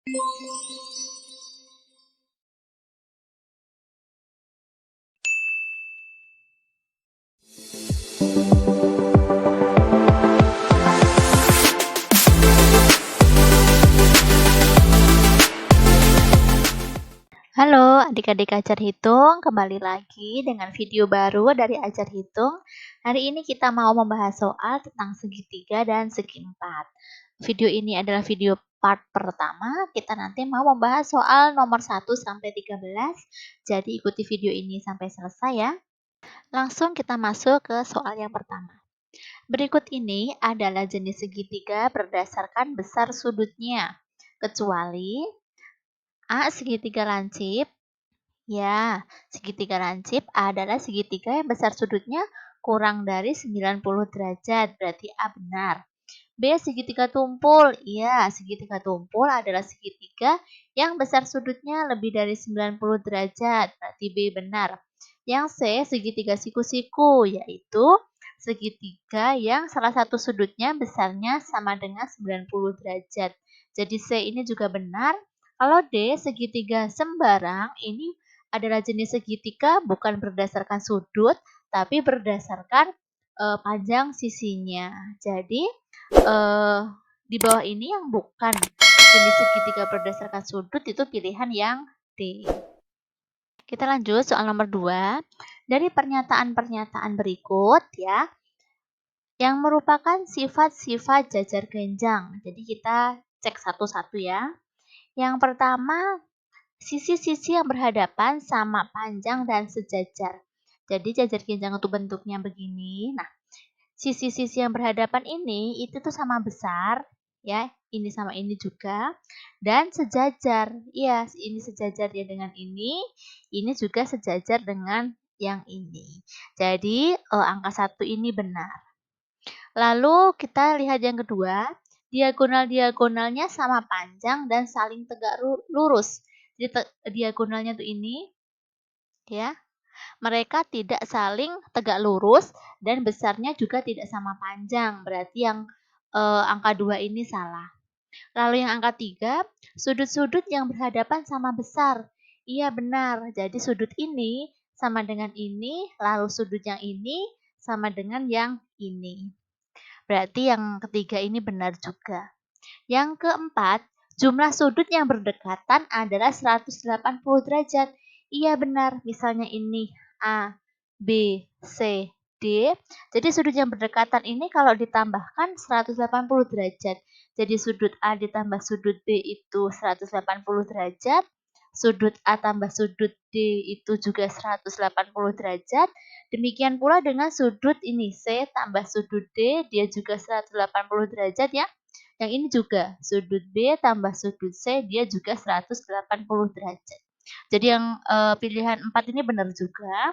Halo adik-adik Ajar Hitung, kembali lagi dengan video baru dari Ajar Hitung. Hari ini kita mau membahas soal tentang segitiga dan segi empat. Video ini adalah video part pertama, kita nanti mau membahas soal nomor 1 sampai 13. Jadi ikuti video ini sampai selesai ya. Langsung kita masuk ke soal yang pertama. Berikut ini adalah jenis segitiga berdasarkan besar sudutnya. Kecuali A. Segitiga lancip. Ya, segitiga lancip adalah segitiga yang besar sudutnya kurang dari 90 derajat, berarti A benar. B. Segitiga tumpul. Ya, segitiga tumpul adalah segitiga yang besar sudutnya lebih dari 90 derajat, berarti B benar. Yang C. Segitiga siku-siku, yaitu segitiga yang salah satu sudutnya besarnya sama dengan 90 derajat. Jadi C ini juga benar. Kalau D. Segitiga sembarang, ini adalah jenis segitiga bukan berdasarkan sudut, tapi berdasarkan panjang sisinya. Jadi, di bawah ini yang bukan jenis segitiga berdasarkan sudut itu pilihan yang D. Kita lanjut soal nomor 2. Dari pernyataan-pernyataan berikut ya, yang merupakan sifat-sifat jajar genjang. Jadi kita cek satu-satu ya. Yang pertama, sisi-sisi yang berhadapan sama panjang dan sejajar. Jadi jajar genjang itu bentuknya begini. Nah, sisi-sisi yang berhadapan ini itu tuh sama besar, ya. Ini sama ini juga dan sejajar. Iya, ini sejajar ya dengan ini juga sejajar dengan yang ini. Jadi, angka 1 ini benar. Lalu kita lihat yang kedua, diagonal-diagonalnya sama panjang dan saling tegak lurus. Jadi diagonalnya tuh ini, ya. Mereka tidak saling tegak lurus dan besarnya juga tidak sama panjang. Berarti yang angka 2 ini salah. Lalu yang angka 3, sudut-sudut yang berhadapan sama besar. Iya benar. Jadi sudut ini sama dengan ini, lalu sudut yang ini sama dengan yang ini. Berarti yang ketiga ini benar juga. Yang keempat, jumlah sudut yang berdekatan adalah 180 derajat. Iya benar, misalnya ini A, B, C, D. Jadi sudut yang berdekatan ini kalau ditambahkan 180 derajat. Jadi sudut A ditambah sudut B itu 180 derajat. Sudut A tambah sudut D itu juga 180 derajat. Demikian pula dengan sudut ini C tambah sudut D, dia juga 180 derajat ya. Yang ini juga sudut B tambah sudut C, dia juga 180 derajat. Jadi yang pilihan 4 ini benar juga.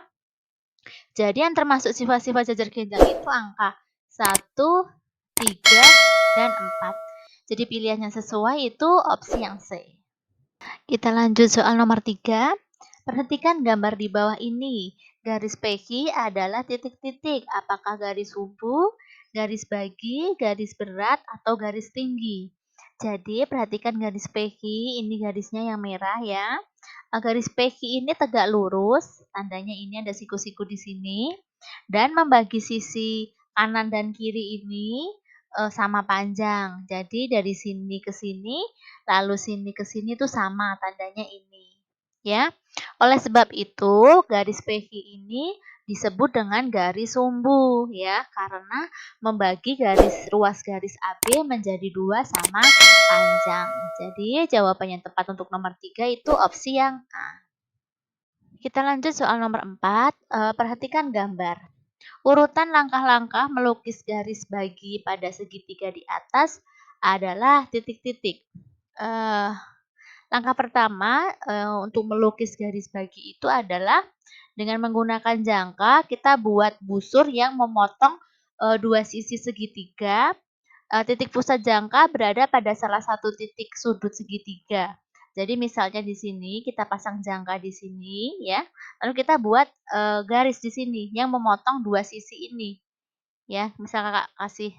Jadi yang termasuk sifat-sifat jajar genjang itu angka 1, 3, dan 4. Jadi pilihan yang sesuai itu opsi yang C. Kita lanjut soal nomor 3. Perhatikan gambar di bawah ini. Garis PQ adalah titik-titik. Apakah garis subuh, garis bagi, garis berat, atau garis tinggi? Jadi perhatikan garis PQ, ini garisnya yang merah ya. Garis PQ ini tegak lurus, tandanya ini ada siku-siku di sini. Dan membagi sisi kanan dan kiri ini sama panjang. Jadi dari sini ke sini, lalu sini ke sini tuh sama, tandanya ini. Ya. Oleh sebab itu, garis PQ ini disebut dengan garis sumbu ya, karena membagi ruas garis AB menjadi 2 sama panjang. Jadi jawaban yang tepat untuk nomor 3 itu opsi yang A. Kita lanjut soal nomor 4. Perhatikan gambar. Urutan langkah-langkah melukis garis bagi pada segitiga di atas adalah titik-titik. Langkah pertama untuk melukis garis bagi itu adalah dengan menggunakan jangka kita buat busur yang memotong dua sisi segitiga. Titik pusat jangka berada pada salah satu titik sudut segitiga. Jadi misalnya di sini kita pasang jangka di sini ya, lalu kita buat garis di sini yang memotong dua sisi ini. Ya, misalnya Kakak kasih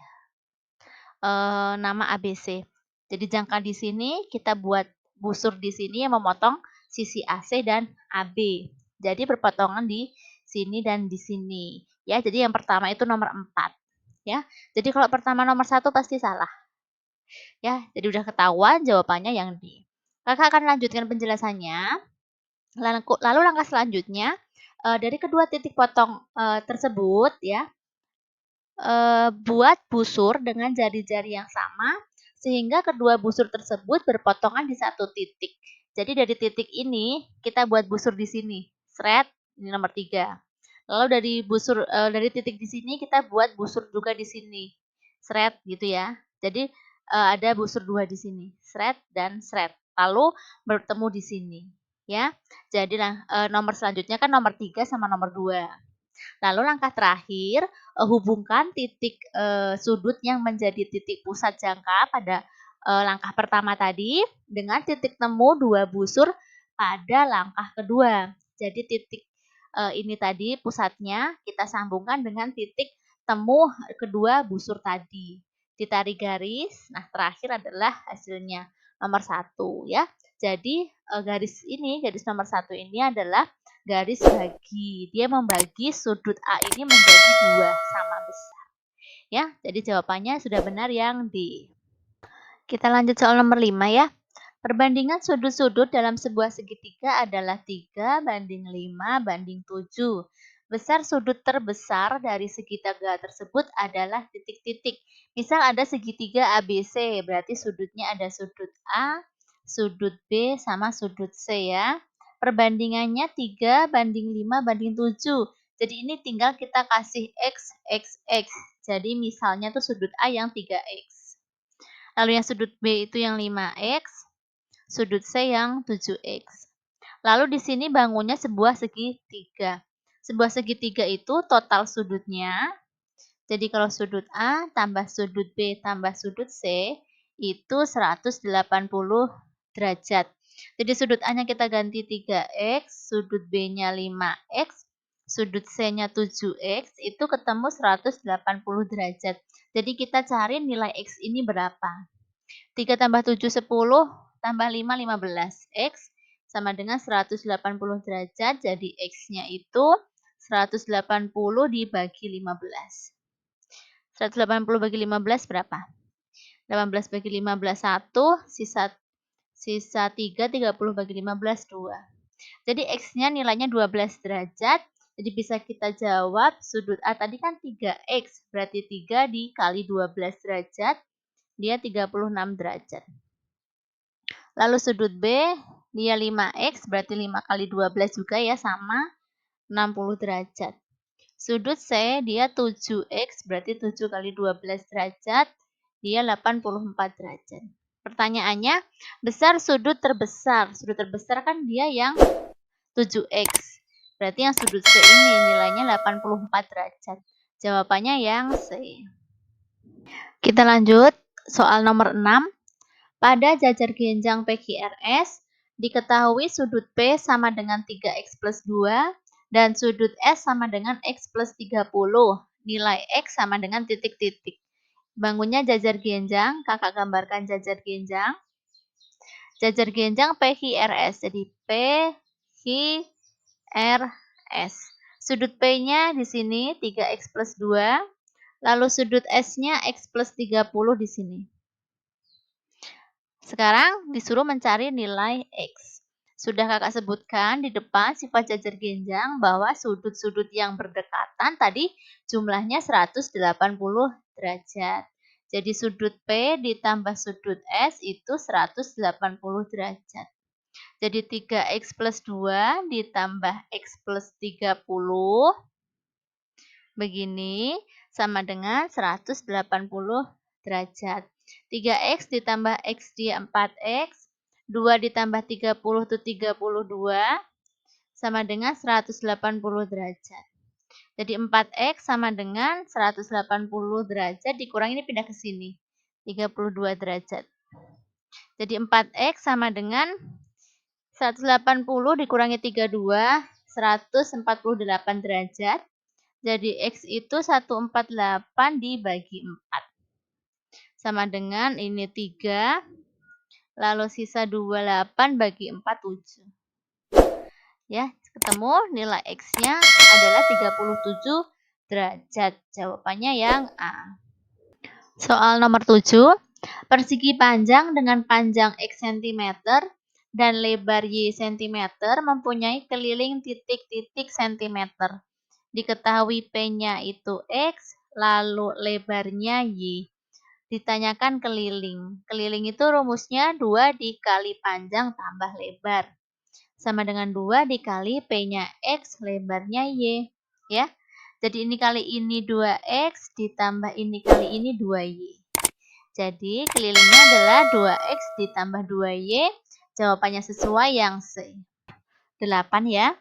nama ABC. Jadi jangka di sini kita buat busur di sini yang memotong sisi AC dan AB. Jadi berpotongan di sini dan di sini. Ya, jadi yang pertama itu nomor 4. Ya, jadi kalau pertama nomor 1 pasti salah. Ya, jadi udah ketahuan jawabannya yang D. Kakak akan lanjutkan penjelasannya. Lalu langkah selanjutnya, dari kedua titik potong, tersebut ya, buat busur dengan jari-jari yang sama, sehingga kedua busur tersebut berpotongan di satu titik. Jadi dari titik ini, kita buat busur di sini, sret, ini nomor 3. Lalu dari titik di sini kita buat busur juga di sini, sret gitu ya. Jadi, ada busur 2 di sini, sret dan sret. Lalu bertemu di sini, ya. Jadi nomor selanjutnya kan nomor 3 sama nomor 2. Lalu langkah terakhir, hubungkan titik, sudut yang menjadi titik pusat jangka pada, langkah pertama tadi dengan titik temu 2 busur pada langkah kedua. Jadi titik, ini tadi pusatnya kita sambungkan dengan titik temu kedua busur tadi. Ditarik garis, nah terakhir adalah hasilnya, nomor 1 ya. Jadi, garis nomor 1 ini adalah garis bagi. Dia membagi sudut A ini menjadi 2 sama besar. Ya, jadi jawabannya sudah benar yang D. Kita lanjut soal nomor 5 ya. Perbandingan sudut-sudut dalam sebuah segitiga adalah 3 banding 5 banding 7. Besar sudut terbesar dari segitiga tersebut adalah titik-titik. Misal ada segitiga ABC, berarti sudutnya ada sudut A, sudut B, sama sudut C ya. Perbandingannya 3 banding 5 banding 7. Jadi ini tinggal kita kasih X, X, X. Jadi misalnya tuh sudut A yang 3X. Lalu yang sudut B itu yang 5X, sudut C yang 7X. Lalu di sini bangunnya sebuah segitiga. Sebuah segitiga itu total sudutnya, jadi kalau sudut A tambah sudut B tambah sudut C, itu 180 derajat. Jadi sudut A-nya kita ganti 3X, sudut B-nya 5X, sudut C-nya 7X, itu ketemu 180 derajat. Jadi kita cari nilai X ini berapa. 3 tambah 7, 10, tambah 5, 15. X sama dengan 180 derajat, jadi X-nya itu 180 dibagi 15. 180 bagi 15 berapa? 18 bagi 15, 1, sisa 3, 30 bagi 15, 2. Jadi X-nya nilainya 12 derajat, jadi bisa kita jawab sudut A tadi kan 3X, berarti 3 dikali 12 derajat, dia 36 derajat. Lalu sudut B, dia 5X, berarti 5 kali 12 juga ya, sama 60 derajat. Sudut C, dia 7X, berarti 7 kali 12 derajat, dia 84 derajat. Pertanyaannya, besar sudut terbesar. Sudut terbesar kan dia yang 7X. Berarti yang sudut C ini nilainya 84 derajat. Jawabannya yang C. Kita lanjut, soal nomor 6. Pada jajar genjang PQRS, diketahui sudut P sama dengan 3X plus 2 dan sudut S sama dengan X plus 30. Nilai X sama dengan titik-titik. Bangunnya jajar genjang, kakak gambarkan jajar genjang. Jajar genjang PQRS, jadi PQRS. Sudut P-nya di sini 3X plus 2, lalu sudut S-nya X plus 30 di sini. Sekarang disuruh mencari nilai X. Sudah kakak sebutkan di depan sifat jajar genjang bahwa sudut-sudut yang berdekatan tadi jumlahnya 180 derajat. Jadi sudut P ditambah sudut S itu 180 derajat. Jadi 3X plus 2 ditambah X plus 30 begini sama dengan 180 derajat. 3X ditambah X dia 4X, 2 ditambah 30 itu 32, sama dengan 180 derajat. Jadi 4X sama dengan 180 derajat, dikurangi ini pindah ke sini, 32 derajat. Jadi 4X sama dengan 180 dikurangi 32, 148 derajat. Jadi X itu 148 dibagi 4. Sama dengan ini 3 Lalu sisa 28 bagi 4, 7. Ya, ketemu nilai X-nya adalah 37 derajat. Jawabannya yang A. Soal nomor 7. Persegi panjang dengan panjang X cm dan lebar Y cm mempunyai keliling titik-titik cm. Diketahui P-nya itu X, lalu lebarnya Y. Ditanyakan keliling. Keliling itu rumusnya 2 dikali panjang tambah lebar. Sama dengan 2 dikali P-nya X, lebarnya Y. Ya. Jadi ini kali ini 2X ditambah ini kali ini 2Y. Jadi kelilingnya adalah 2X ditambah 2Y. Jawabannya sesuai yang C. 8 ya.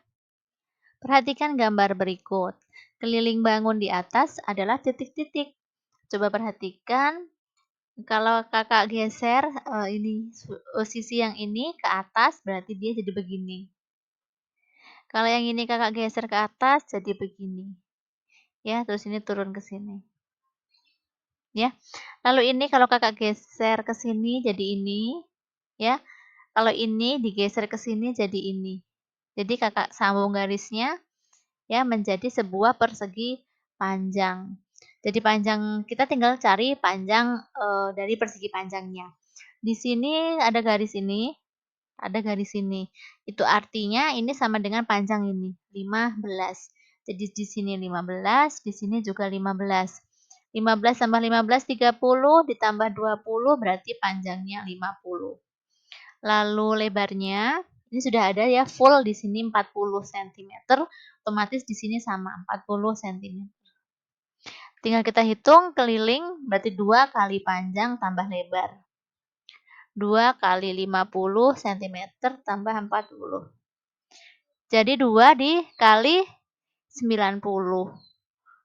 Perhatikan gambar berikut. Keliling bangun di atas adalah titik-titik. Coba perhatikan. Kalau kakak geser sisi yang ini ke atas, berarti dia jadi begini. Kalau yang ini kakak geser ke atas, jadi begini. Ya, terus ini turun ke sini. Ya. Lalu ini kalau kakak geser ke sini, jadi ini. Ya. Kalau ini digeser ke sini, jadi ini. Jadi kakak sambung garisnya, ya, menjadi sebuah persegi panjang. Jadi panjang, kita tinggal cari panjang dari persegi panjangnya. Di sini ada garis ini, ada garis ini. Itu artinya ini sama dengan panjang ini, 15. Jadi di sini 15, di sini juga 15. 15 tambah 15, 30, ditambah 20, berarti panjangnya 50. Lalu lebarnya, ini sudah ada ya, full di sini 40 cm, otomatis di sini sama 40 cm. Tinggal kita hitung keliling, berarti 2 kali panjang tambah lebar. 2 kali 50 cm tambah 40. Jadi 2 dikali 90.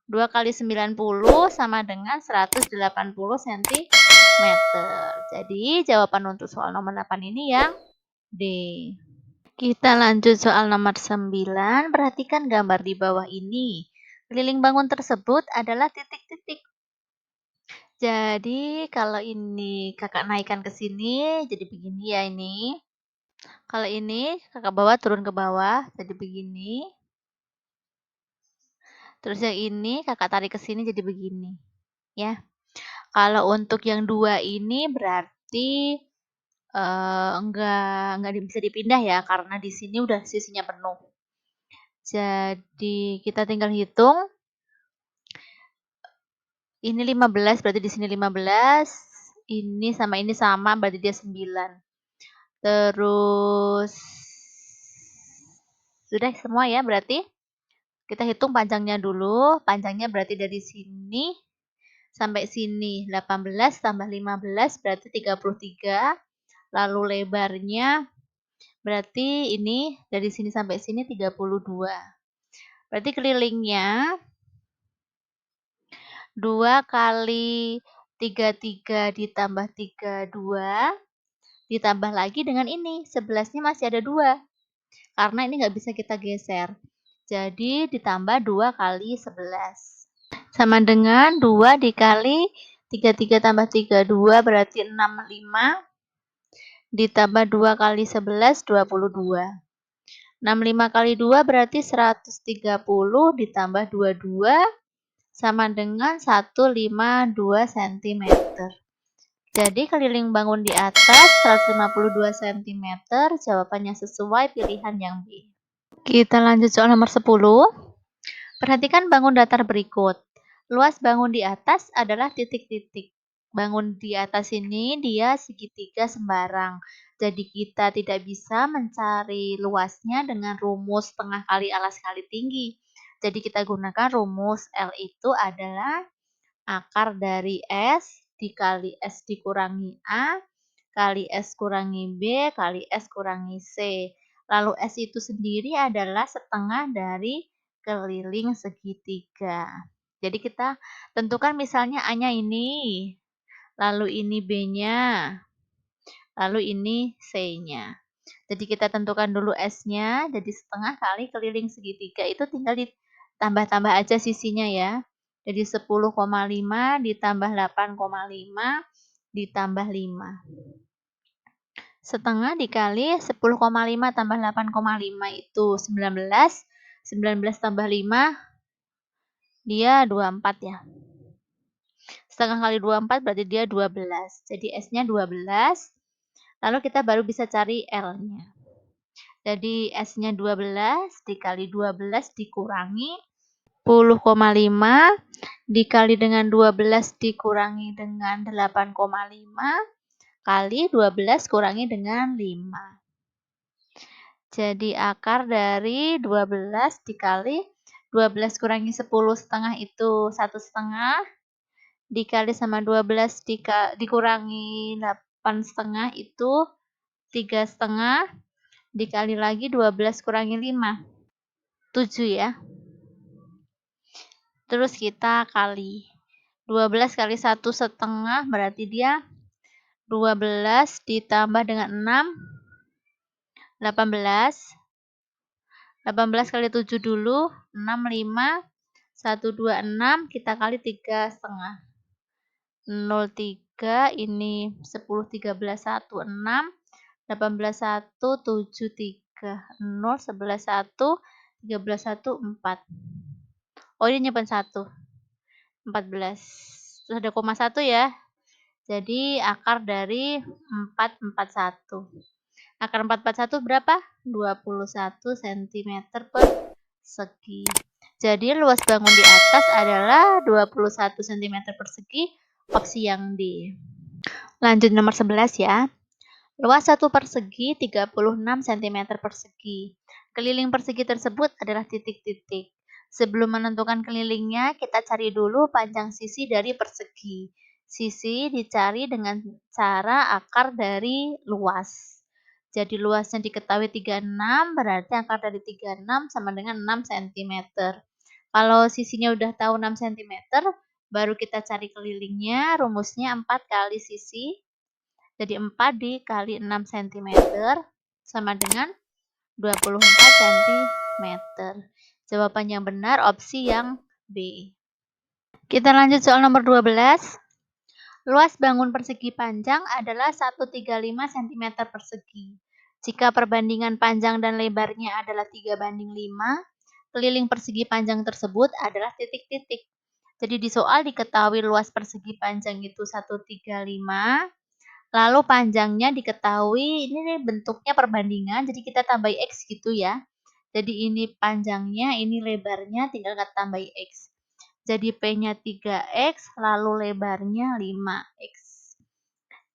2 kali 90 sama dengan 180 cm. Jadi jawaban untuk soal nomor 8 ini yang D. Kita lanjut soal nomor 9. Perhatikan gambar di bawah ini. Keliling bangun tersebut adalah titik-titik. Jadi kalau ini kakak naikkan ke sini, jadi begini ya ini. Kalau ini kakak bawa turun ke bawah, jadi begini. Terus yang ini kakak tarik ke sini jadi begini. Ya. Kalau untuk yang 2 ini berarti enggak bisa dipindah ya, karena di sini udah sisinya penuh. Jadi kita tinggal hitung. Ini 15, berarti di sini 15. Ini sama, berarti dia 9. Terus sudah semua ya, berarti kita hitung panjangnya dulu. Panjangnya berarti dari sini sampai sini 18 tambah 15 berarti 33. Lalu lebarnya berarti ini dari sini sampai sini 32. Berarti kelilingnya 2 kali 33 ditambah 32 ditambah lagi dengan ini. 11-nya masih ada 2. Karena ini nggak bisa kita geser. Jadi ditambah 2 kali 11. Sama dengan 2 dikali 33 tambah 32 berarti 65. Ditambah 2 kali 11, 22. 65 kali 2 berarti 130 ditambah 22 sama dengan 152 cm. Jadi keliling bangun di atas 152 cm, jawabannya sesuai pilihan yang B. Kita lanjut soal nomor 10. Perhatikan bangun datar berikut. Luas bangun di atas adalah titik-titik. Bangun di atas ini dia segitiga sembarang. Jadi kita tidak bisa mencari luasnya dengan rumus tengah kali alas kali tinggi. Jadi kita gunakan rumus L itu adalah akar dari S dikali S dikurangi A kali S kurangi B kali S kurangi C. Lalu S itu sendiri adalah setengah dari keliling segitiga. Jadi kita tentukan misalnya A-nya ini, lalu ini B-nya, lalu ini C-nya. Jadi kita tentukan dulu S-nya, jadi setengah kali keliling segitiga itu tinggal ditambah-tambah aja sisinya ya. Jadi 10,5 ditambah 8,5 ditambah 5. Setengah dikali 10,5 tambah 8,5 itu 19. 19 tambah 5, dia 24 ya. Setengah kali 24 berarti dia 12. Jadi S-nya 12. Lalu kita baru bisa cari L-nya. Jadi S-nya 12 dikali 12 dikurangi 10,5 dikali dengan 12 dikurangi dengan 8,5 kali 12 kurangi dengan 5. Jadi akar dari 12 dikali 12 kurangi 10,5 itu 1,5 dikali sama 12 dikurangi 8,5 itu 3,5 dikali lagi 12 kurangi 5. 7 ya. Terus kita kali 12 kali 1,5 berarti dia 12 ditambah dengan 6 18. 18 kali 7 dulu 6 5 126 kita kali 3,5 03 ini 10 13 1 6 18 1 7 3 0 11 1 13 1 4. Oh ini nyimpan 1 14. Terus ada koma 1 ya. Jadi akar dari 441. Akar 441 berapa? 21 cm persegi. Jadi luas bangun di atas adalah 21 cm persegi, opsi yang D. Lanjut nomor 11 ya. Luas satu persegi 36 cm persegi. Keliling persegi tersebut adalah titik-titik. Sebelum menentukan kelilingnya, kita cari dulu panjang sisi dari persegi. Sisi dicari dengan cara akar dari luas. Jadi luasnya diketahui 36, berarti akar dari 36 sama dengan 6 cm. Kalau sisinya udah tahu 6 cm, baru kita cari kelilingnya, rumusnya 4 kali sisi. Jadi 4 dikali 6 cm sama dengan 24 cm. Jawaban yang benar opsi yang B. Kita lanjut soal nomor 12. Luas bangun persegi panjang adalah 135 cm persegi. Jika perbandingan panjang dan lebarnya adalah 3:5, keliling persegi panjang tersebut adalah titik-titik. Jadi di soal diketahui luas persegi panjang itu 135, lalu panjangnya diketahui, ini nih bentuknya perbandingan, jadi kita tambah X gitu ya. Jadi ini panjangnya, ini lebarnya, tinggal kita tambah X. Jadi P-nya 3X, lalu lebarnya 5X.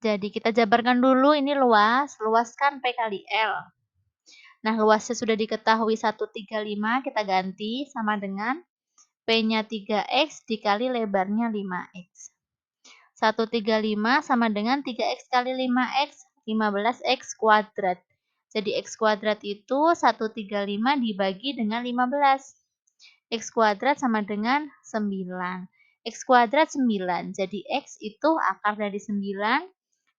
Jadi kita jabarkan dulu, ini luas kan P kali L. Nah, luasnya sudah diketahui 135, kita ganti sama dengan P-nya 3X dikali lebarnya 5X. 135 sama dengan 3X kali 5X, 15X kuadrat. Jadi X kuadrat itu 135 dibagi dengan 15. X kuadrat sama dengan 9. X kuadrat 9. Jadi X itu akar dari 9.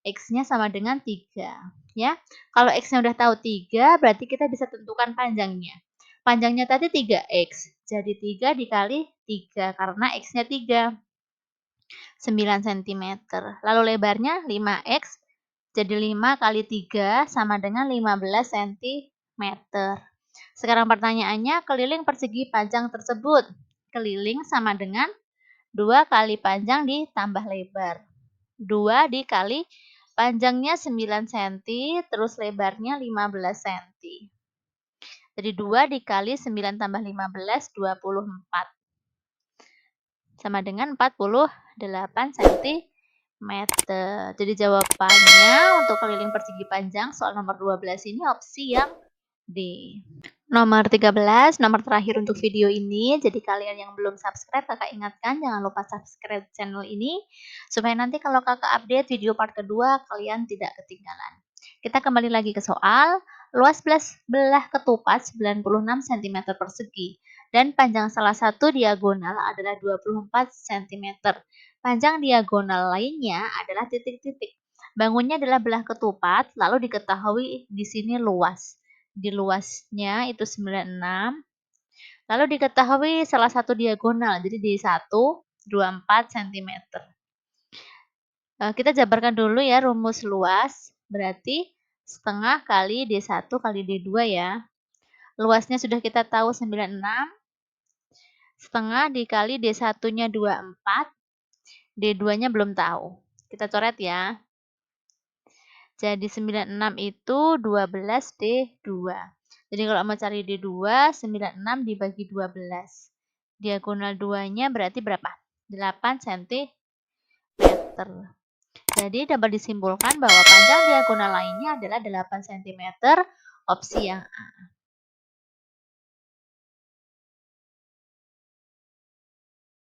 X-nya sama dengan 3. Ya. Kalau X-nya udah tahu 3, berarti kita bisa tentukan panjangnya. Panjangnya tadi 3X. Jadi 3 dikali 3 karena X-nya 3. 9 cm. Lalu lebarnya 5X, jadi 5 kali 3 sama dengan 15 cm. Sekarang pertanyaannya, keliling persegi panjang tersebut. Keliling sama dengan 2 kali panjang ditambah lebar. 2 dikali panjangnya 9 cm, terus lebarnya 15 cm. Jadi 2 dikali 9 tambah 15, 24. Sama dengan 48 cm. Jadi jawabannya untuk keliling persegi panjang soal nomor 12 ini opsi yang D. Nomor 13, nomor terakhir untuk video ini. Jadi kalian yang belum subscribe, kakak ingatkan jangan lupa subscribe channel ini. Supaya nanti kalau kakak update video part kedua, kalian tidak ketinggalan. Kita kembali lagi ke soal. Luas belah ketupat 96 cm persegi. Dan panjang salah satu diagonal adalah 24 cm. Panjang diagonal lainnya adalah titik-titik. Bangunnya adalah belah ketupat, lalu diketahui di sini luas. Di luasnya itu 96. Lalu diketahui salah satu diagonal, jadi di 1, 24 cm. Kita jabarkan dulu ya rumus luas. Berarti setengah kali D1 kali D2 ya. Luasnya sudah kita tahu 96. Setengah dikali D1-nya 24. D2-nya belum tahu. Kita coret ya. Jadi 96 itu 12 D2. Jadi kalau mau cari D2, 96 dibagi 12. Diagonal 2-nya berarti berapa? 8 cm. Jadi dapat disimpulkan bahwa panjang diagonal lainnya adalah 8 cm, opsi yang A.